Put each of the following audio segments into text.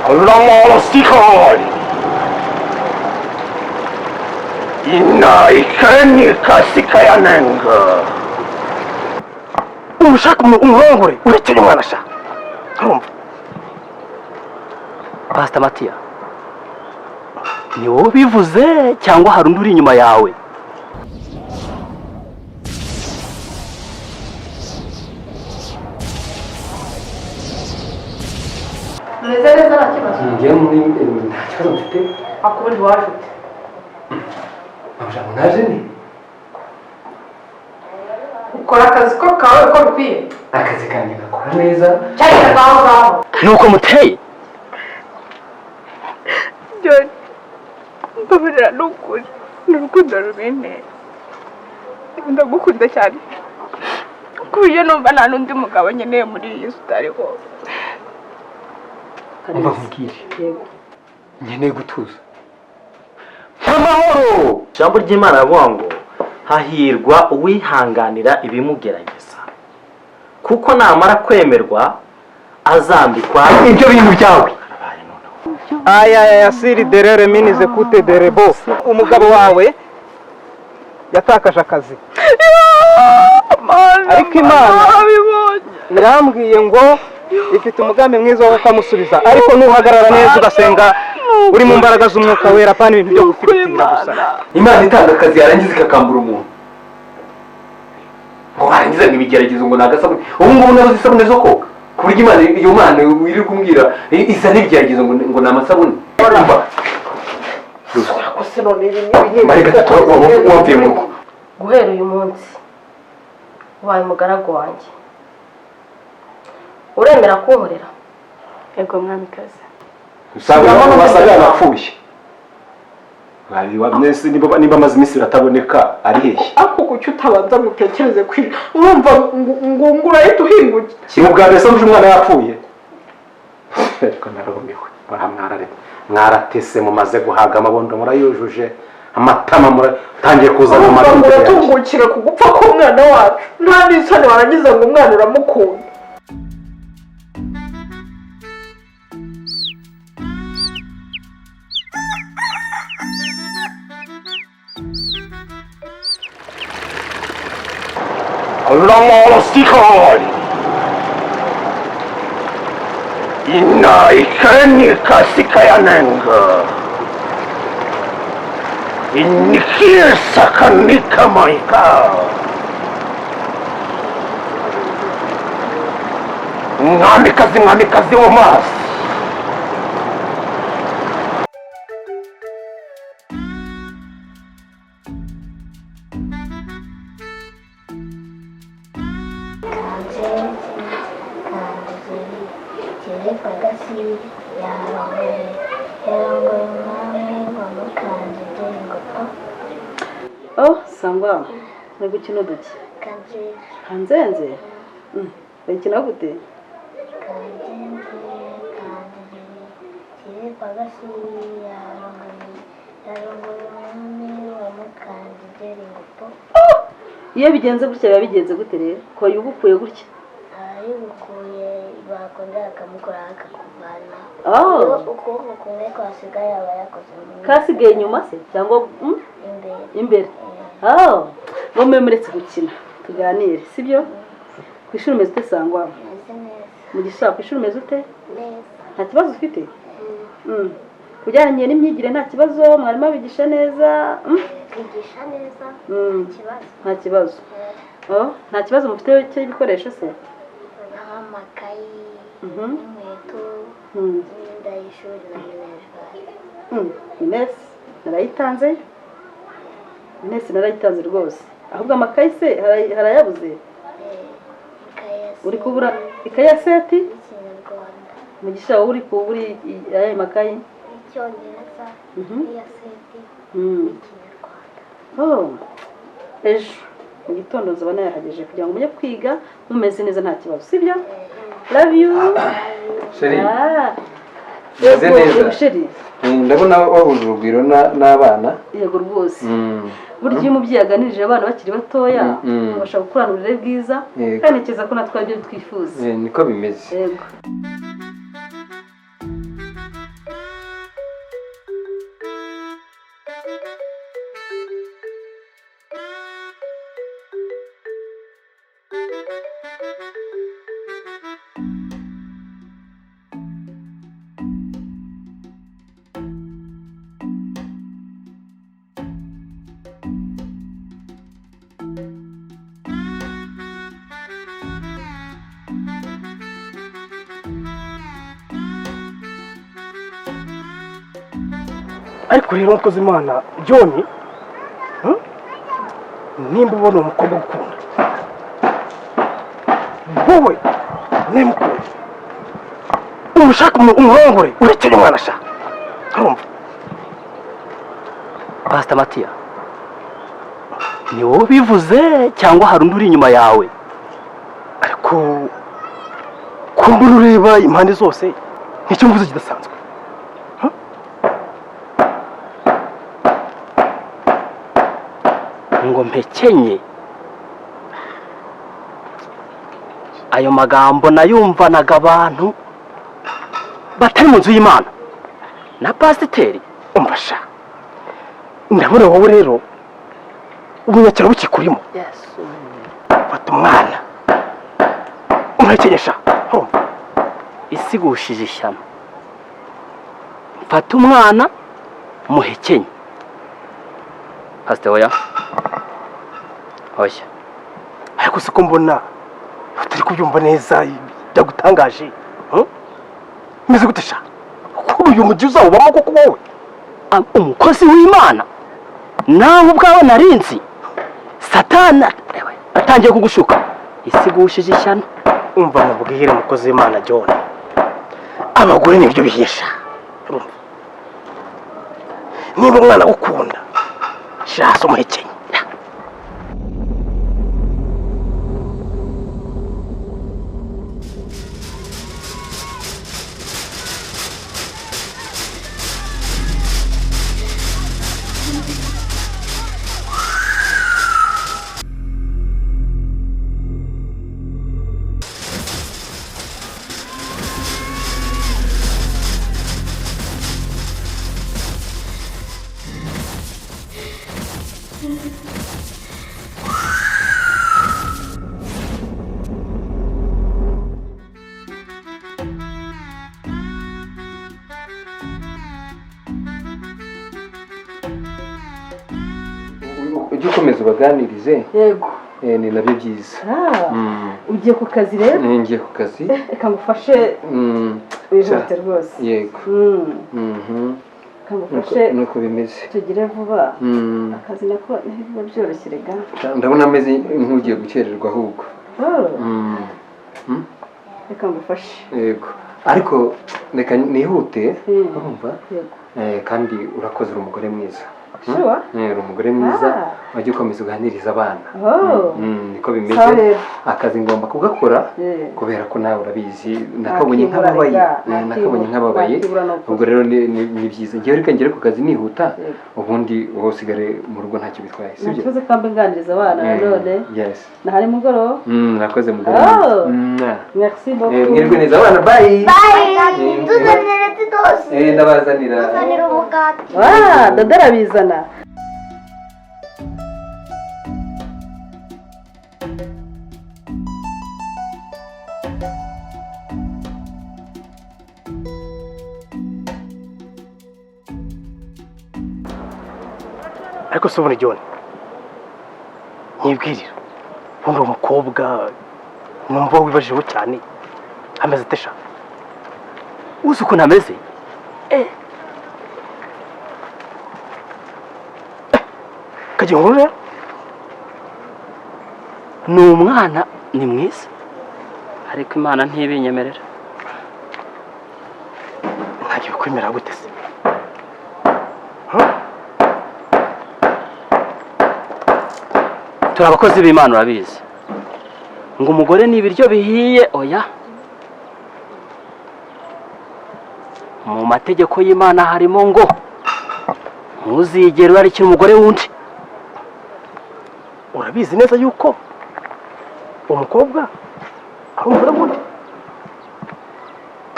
Lamalastikan inaikani kasikayanenga ushaka umurongore urekeye umwana sha urumva Pastor Matiya ni wowe bivuze cyangwa hari undi uri inyuma yawe? Neza nta kibazo. Ngiye muri nta kibazo mfite. Akubundi washute. Abashaka naje ni. Ukora akazi ko kawe ko bikwiye. Akazi kanjye gakora neza. Cyane ngaho. Nuko muteye. John. Mbabara n'ukuri. N'urukundo rubinteye. Ndagukunda cyane. Kuyo numva nta n'undi mugabo nkeneye muri iyi sitariho. Umva nkubwire. Yego. Nkeneye gutuza. Amahoro. Jambo ry'Imana avuga ngo hahirwa uwihanganira ibimugerageza. Kuko namara kwemerwa azambikwa ibyo bintu byawe. Aya siri derere minize kute derebo. Umugabo wawe yatakaje akazi. Ariko Imana irambwiye ngo ifite umugambi mwiza wo kukamusubiza, ariko nuhagarara neza ugasenga uri mu mbaraga z'umwuka wera pana ibintu byo gufitira gusa. Imana itanga akazi yarangiza ikakambura umuntu. Ngo harangiza n'ibigeragezo ngo nagasabune. Ubu ngubu nazo isabune zo koga. Kurya Imana iyo Mana iri kumbwira isa n'ibigeragezo ngo namasabune. Urumva? Kose none ibi Mareka twumviye mu. Guhera uyu munsi wabaye umugaragu wanjye. Uremera kunkorera? Ego mwamikazi. Usanga basaga yapfuye. Mwese niba amaze iminsi ataboneka ari hehe? Ako kuki utabanza mutekereze kwi urumva ngungura yito hinguke. Kimubware se umwana yapfuye. Ariko narumiwe. Bahamwarare. Mwaratese mumaze guhaga amabondo murayujuje. Amatama muratangiye kuzana amatama. Muratungukira kugupfa ko umwana wacu. Nta n'isoni warangiza ngo umwana uramukunda. Lamalastikan inaikani kasikayanenga inikisa kanika maika mwamikazi wo mazi. Oh, sangwa. Uri gukina uduki? Kanzenze. Bakina gute? Iyo bigenze gutya biba bigenze gute rero? Ko yubukuye gutya? Yubukuye bakongera akamukora akakuvana. Ukuboko kumwe kwasigaye aba yakoze. Kasigaye inyuma se cyangwa imbere? Ngo muretse gukina tuganire sibyo? Ku ishuri umeze ute sangwa? Umugisha ku ishuri umeze ute? Nta kibazo ufite? Kujyanye n'imyigire nta kibazo, mwarimu abigisha neza? Bigisha neza. Nta kibazo. Nta kibazo mufite cy'ibikoresho se? Amakayi, inkweto, imyenda y'ishuri na minerval. Ines narayitanze? Ines narayitanze rwose. Ahubwo amakayi se harayabuze? Uri kubura ikayi ya seti? Umugisha uri kubura aya makayi? Icyongereza, iya seti, ikinyarwanda. ejo mu gitondo nzaba nayahagije kugira ngo mujye kwiga mumeze neza nta kibazo sibyo love you sheri meze neza sheri ndabona wahuje urugwiro n'abana yego rwose burya iyo umubyeyi aganirije abana bakiri batoya babasha gukurana uburere bwiza kandi ntekereza ko natwe ibyo twifuza niko bimeze yego ariko rero mukozi Imana John nimba ubona umukobwa ukunda wowe nemukunda umushaka umuhongore urekeye umwana ashaka urumva Pastor Matiya ni wowe bivuze cyangwa hari undi uri inyuma yawe ariko kumbe ureba impande zose nicyo mvuze kidasanzwe ngo mpekenye ayo magambo nayumvanaga abantu batari mu nzu y'Imana na pasiteri umfasha ndabona wowe rero ubunyakira bukikurimo fata umwana umuhekenyesha isigushije ishyano mfata umwana muhekenye pasiteri oya ariko siko mbona utari kubyumva neza byagutangaje meze gute sha kuko uyu mujyi uzawubamo koko wowe umukozi w'Imana nawe ubwawe narinzi satana atangiye kugushuka isigushije ishyano umva mubwire umukozi w'Imana John abagore nibyo bihisha niba umwana gukunda shasa umuhekenye ujye ukomeza ubaganirize yego ni nabyo byiza ugiye ku kazi rero ngiye ku kazi reka ngufashe wihute rwose yego reka ngufashe nuko bimeze tugire vuba akazi nako ntibiba byoroshye rega ndabona ameze nk'ugiye gukererwa ahubwo reka ngufashe yego ariko reka nihute urumva kandi urakoze uri umugore mwiza uri umugore mwiza wajya ukomeza uganiriza abana niko bimeze akazi ngomba kugakora kubera ko nawe urabizi nakabonye nk'ababaye ubwo rero ni byiza ngewe reka ngere ku kazi nihuta ubundi wowe usigare mu rugo ntacyo bitwaye sibyo nakoze kandi nganiriza abana nanone nahari mugoroba nakoze mugoroba merci beaucoup mwirwe neza abana bye tuzanire tidose ndabazanira umugati dada arabizana ariko se ubona John nyibwirira ubundi uwo mukobwa numva wibajeho cyane ameze atesha uzi ukuntu ameze kagira ngo rero ni umwana ni mwiza ariko Imana ntibinyemerera ntagiye kwemera gute se turi abakozi b'Imana urabizi ngo umugore ni ibiryo bihiye oya mu mategeko y'Imana harimo ngo ntuzigere urarikira umugore wundi. urabizi neza yuko umukobwa ari umugore wundi?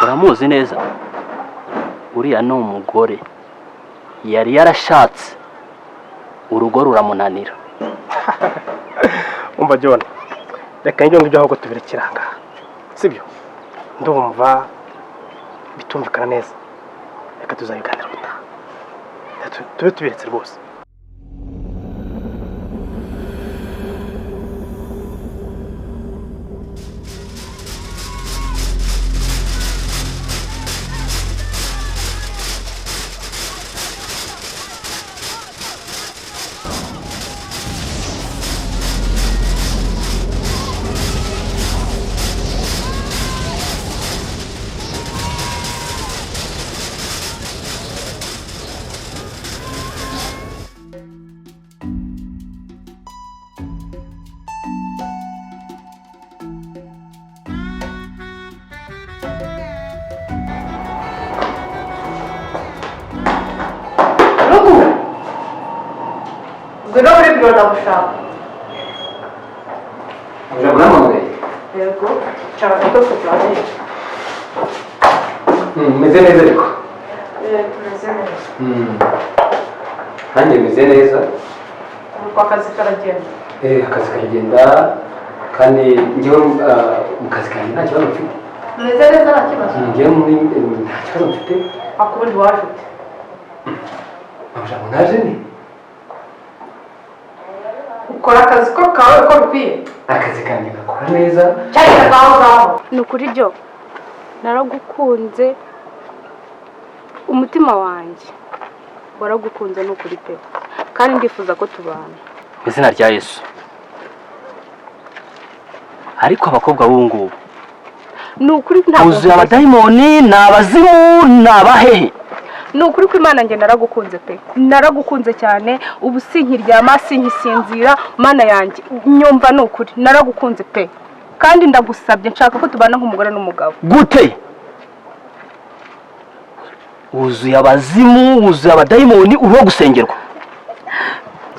uramuzi neza, uriya ni umugore yari yarashatse urugo ruramunanira. umva John, reka ibyo ngibyo ahubwo tubirekera ngaha, sibyo? Ndumva bitumvikana neza, reka tuzabiganira ubutaha, tube tubiretse rwose. ngwino muri biro ndagushaka. uramuhamagaye? Yego, cara gato tuganire. Meze neza ariko? Tumeze neza. Nanjye meze neza. Uko akazi karagenda? Akazi karagenda kandi njyewe mu kazi kanjye nta kibazo mfite. Meze neza nta kibazo? Njyewe nta kibazo mfite. Akubundi waje ute? Ngo naje ni? Ukora akazi ko kawe uko bikwiye? Akazi kanjye gakora neza. Cyane ngaho. Ni ukuri byo naragukunze, umutima wanjye waragukunze, ni ukuri pe, kandi ndifuza ko tubana mu izina rya Yesu. Ariko abakobwa b'ubu ngubu ni ukuri ntabwo uzuye abadayimoni, ni abazimu, ni abahehe. ni ukuri ko Imana njye naragukunze pe, naragukunze cyane, ubu sinkiryama sinkisinzira, Mana yanjye nyumva ni ukuri naragukunze pe, kandi ndagusabye nshaka ko tubana nk'umugore n'umugabo. Gute? Wuzuye abazimu, wuzuye abadayimoni, uriho gusengerwa.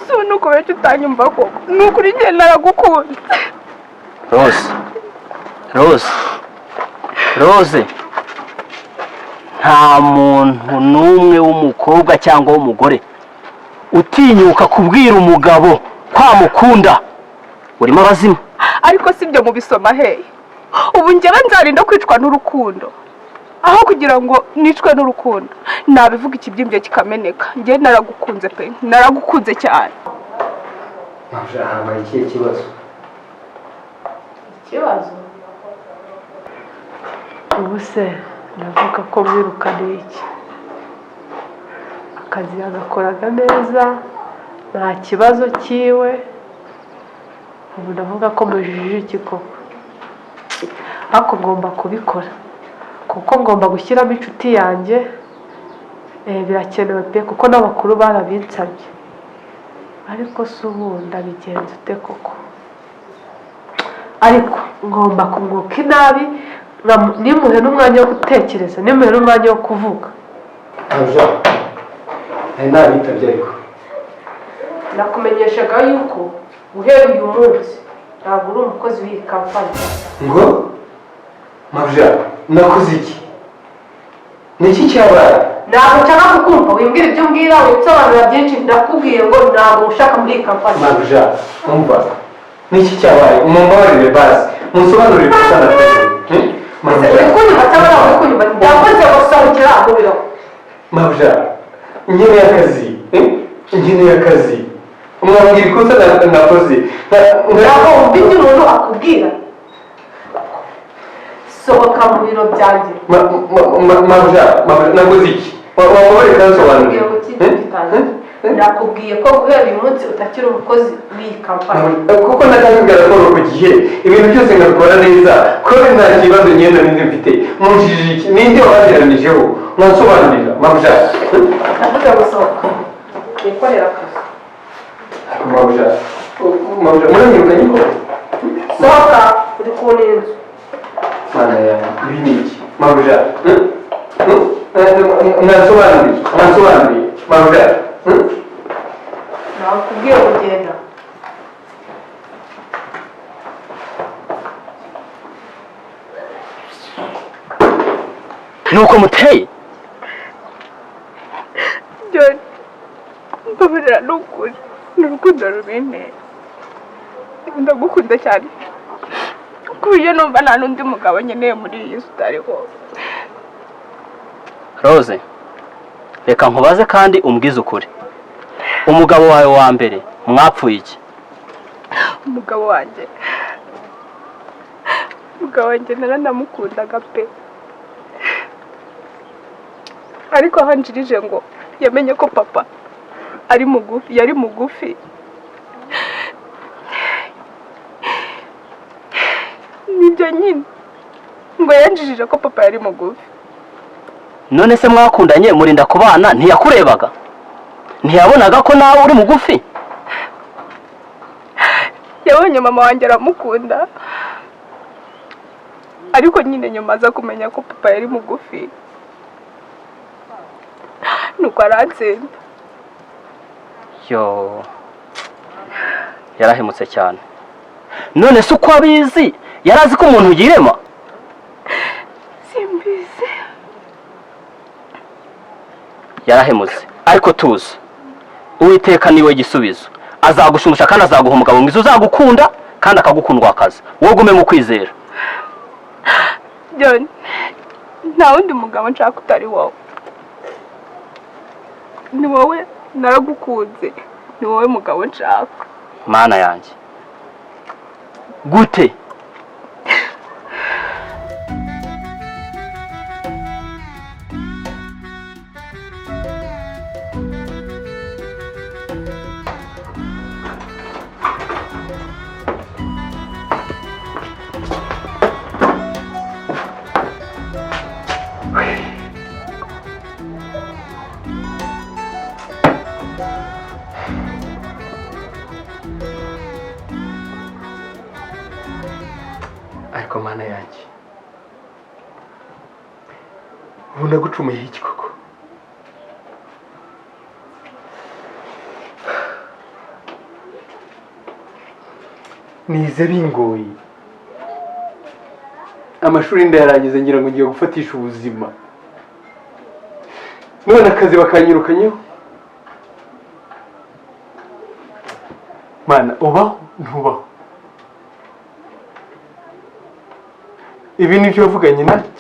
So nuko benshi utanyumva koko, ni ukuri njye naragukunze. Rose, nta muntu n'umwe w'umukobwa cyangwa w'umugore utinyuka kubwira umugabo kwa mukunda urimo abazimu. Ariko sibyo mubisoma hehe, ubu njyewe nzarinda kwicwa n'urukundo aho kugira ngo nicwe n'urukundo, nabivuga ikibyimbye kikameneka. Njye naragukunze pe, naragukunze cyane. Habaye ikihe kibazo? Ikibazo? Ubu se ndavuga ko mwirukaniye iki? Akazi yagakoraga neza, nta kibazo kiwe, ubu ndavuga ko mujije iki koko? Ariko ngomba kubikora kuko ngomba gushyiramo inshuti yanjye, birakenewe pe, kuko n'abakuru barabinsabye. Ariko se ubu ndabigenza ute koko? Ariko ngomba kumwuka inabi, nimuhe n'umwanya wo gutekereza, nimuhe n'umwanya wo kuvuga. Nabitabye ariko nakumenyeshaga yuko guhera uyu munsi ntabwo uri umukozi w'iyi kampani. ngo Mabja, nakoze iki? Niki cyabaye? Ntabwo nshaka kukumva, wimbwira ibyo umbwira, wisobanura byinshi. Ndakubwiye ngo ntabwo ushaka muri iyi kampani. Mabja, umva, niki cyabaye? Mumbabarire basi, munsobanurire gusa nakoze. Uri kunyumva cyangwa ntabwo uri kunyumva? Ndakoze gusohokera mu biro. Mabja, nkeneye akazi, nkeneye akazi. Mwambwira ikosa nakoze. Ntabwo wumva ibyo umuntu akubwira. Sohoka mu biro byanjye. Mabja, nakoze iki? Wamubare kansobanurire. Nakubwiye ko guhera uyu munsi utakiri umukozi w'iyi kampani. Kuko natangira ko ku gihe ibintu byose ngakora neza, ko nta kibazo ngenda ninde mfite. Munjije iki? Ninde wabageranijeho? Mwansobanurira, Mabja. Ndavuga gusohoka. Nikorera akazi. Mabja, muranyirukanye ko sohoka uri ku n'inzu. mana yawe ibi ni iki mabuja mwasobanuriye mabuja nakubwiye kugenda. nuko muteye John, mbabarira ni ukuri, ni urukundo rubinteye, ndagukunda cyane ku buryo numva nta n'undi mugabo nkeneye muri iyi si utariho. Rose, reka nkubaze kandi umbwize ukuri, umugabo wawe wa mbere mwapfuye iki? Umugabo wanjye naranamukundaga pe, ariko aho njirije ngo yamenye ko papa yari mugufi, nibyo nyine ngo yanjirije ko papa yari mugufi. None se mwakundanye murinda kubana ntiyakurebaga? Ntiyabonaga ko nawe uri mugufi? Yabonye mama wanjye aramukunda, ariko nyine nyuma aza kumenya ko papa yari mugufi, nuko arantsinda. Yo, yarahemutse cyane. None se uko abizi yarazi ko umuntu yirema? Simbizi. Yarahemutse, ariko tuzi Uwiteka niwe gisubizo, azagushumusha kandi azaguha umugabo mwiza uzagukunda kandi akagukundwa akazi, wowe gume mu kwizera. John, nta wundi mugabo nshaka utari wowe, ni wowe naragukunze, ni wowe mugabo nshaka. Mana yanjye, gute? ariko mana yanjye ubu nagucumuyeho iki koko? nize bingoye, amashuri ndayarangiza ngira ngo ngiye gufatisha ubuzima, none akazi bakanyirukanyeho. Mana, ubaho ntubaho? Ibi ni byo wavuganye nanjye?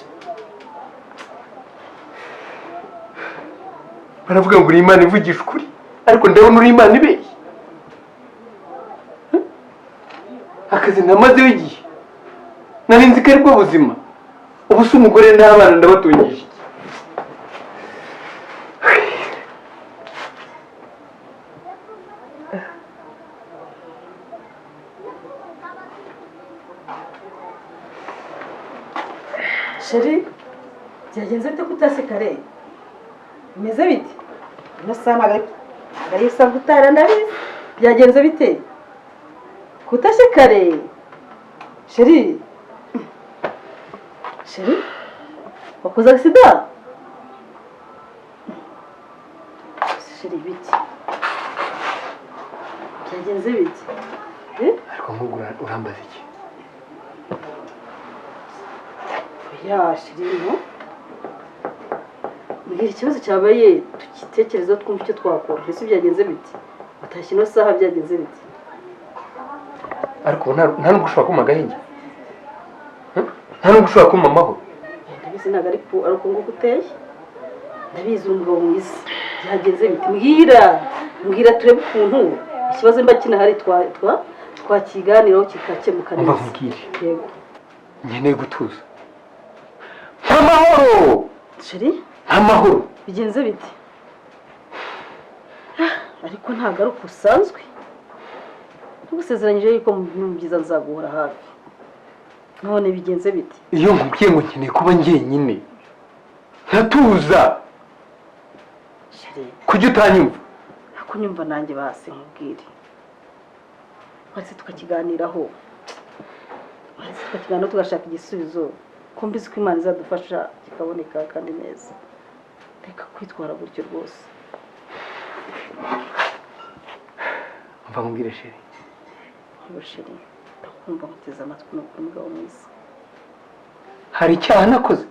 baravuga ngo uri Imana ivugisha ukuri, ariko ndabona uri Imana ibeshya. Akazi namazeho igihe, nari nzi ko ari bwo buzima, ubu se umugore n'abana ndabatungije iki? Sheri, byagenze bite kutase kare? Bimeze bite? Ino saha ntabwo ari isanzwe utara ndabizi. Byagenze bite? Kutase kare? Sheri? Sheri? Wakoze agisida? Sheri bite? Byagenze bite? ariko nk'ubwo urambaza iki? Ya Shirino, mbwira ikibazo cyabaye tukitekerezo twumva icyo twakora. Ese byagenze bite? Utashye ino saha byagenze bite? ariko nta nubwo ushobora kumpa agahenge, nta nubwo ushobora kumpa amahoro. Ndabizi ntabwo ari uko nguko uteye, ndabizi uri umugabo mwiza. Byagenze bite? Mbwira turebe ukuntu ikibazo mba kinahari twakiganiraho kikakemuka neza. Umva nkubwire, Yego. nkeneye gutuza. Amahoro! Sheri? Amahoro! Bigenze bite? Ariko ntabwo ari uko usanzwe. Tugusezeranyije yuko mu bintu byiza nzaguhora hafi. None bigenze bite? Iyo nkubwiye ngo nkeneye kuba njyenyine, nkatuza. Sheri, Kuki utanyumva? kunyumva nanjye basi nkubwire. twese tukakiganiraho tugashaka igisubizo ko mbizi ko Imana izadufasha kikaboneka kandi neza. Reka kwitwara gutyo rwose. mva nkubwire sheri. Sheri, ndakumva muteze amatwi no kuri mugabo mwiza. Hari icyaha nakoze?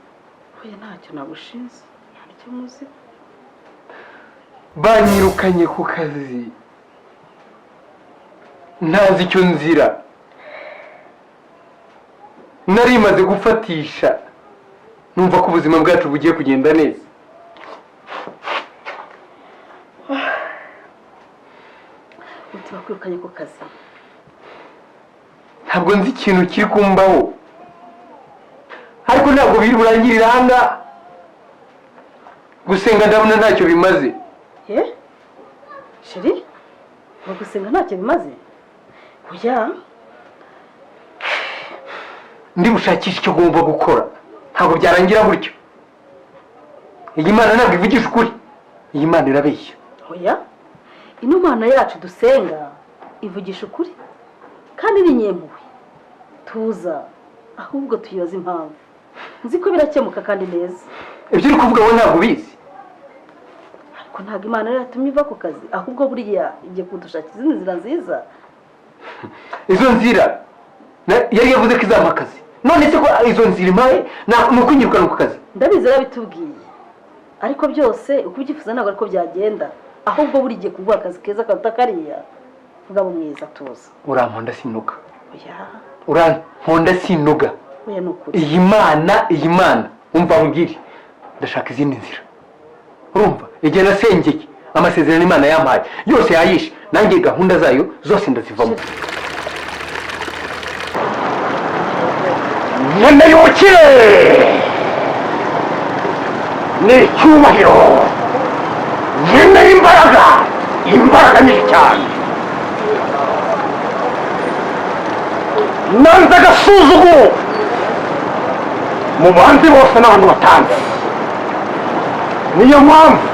Oya, ntacyo nagushinze, ntacyo muzi. Banyirukanye ku kazi, ntazi icyo nzira, nari maze gufatisha, numva ko ubuzima bwacu bugiye kugenda neza. Uti bakwirukanye ku kazi? Ntabwo nzi ikintu kiri kumbaho, ariko ntabwo biri burangirira ahangaha. Gusenga ndabona ntacyo bimaze. Sheri, gusenga ntacyo bimaze? Oya, ndi bushakisha icyo ugomba gukora, ntabwo byarangira gutyo. Iyi Mana ntabwo ivugisha ukuri, iyi Mana irabeshya. Oya, ino Mana yacu dusenga ivugisha ukuri kandi ni nyempuhwe. Tuza ahubwo tuyibaza impamvu, nzi ko birakemuka kandi neza. Ibyo uri kuvuga wowe ntabwo ubizi. Ariko ntabwo Imana yatumye iva ku kazi, ahubwo buriya igiye kudushakira izindi nzira nziza. Izo nzira yari yavuze ko izampa akazi, none se ko izo nzira impaye ni ukunyirukana ku kazi? Ndabizi yarabitubwiye, ariko byose uko ubyifuza ntabwo ariko byagenda, ahubwo buri gihe kuguha akazi keza karuta kariya. Mugabo mwiza, tuza. Uramponda sinuka. Oya, uramponda sinuga. oya, nukuri. Iyi Mana umva mbwire, ndashaka izindi nzira. Urumva, igihe nasengeye amasezerano Imana yampaye yose yayishe, nanjye gahunda zayo zose ndazivamo. nkeneye ubukire n'icyubahiro, nkeneye imbaraga nyinshi cyane. nanze agasuzuguro mu bandi bose n'abantu batanze. niyo mpamvu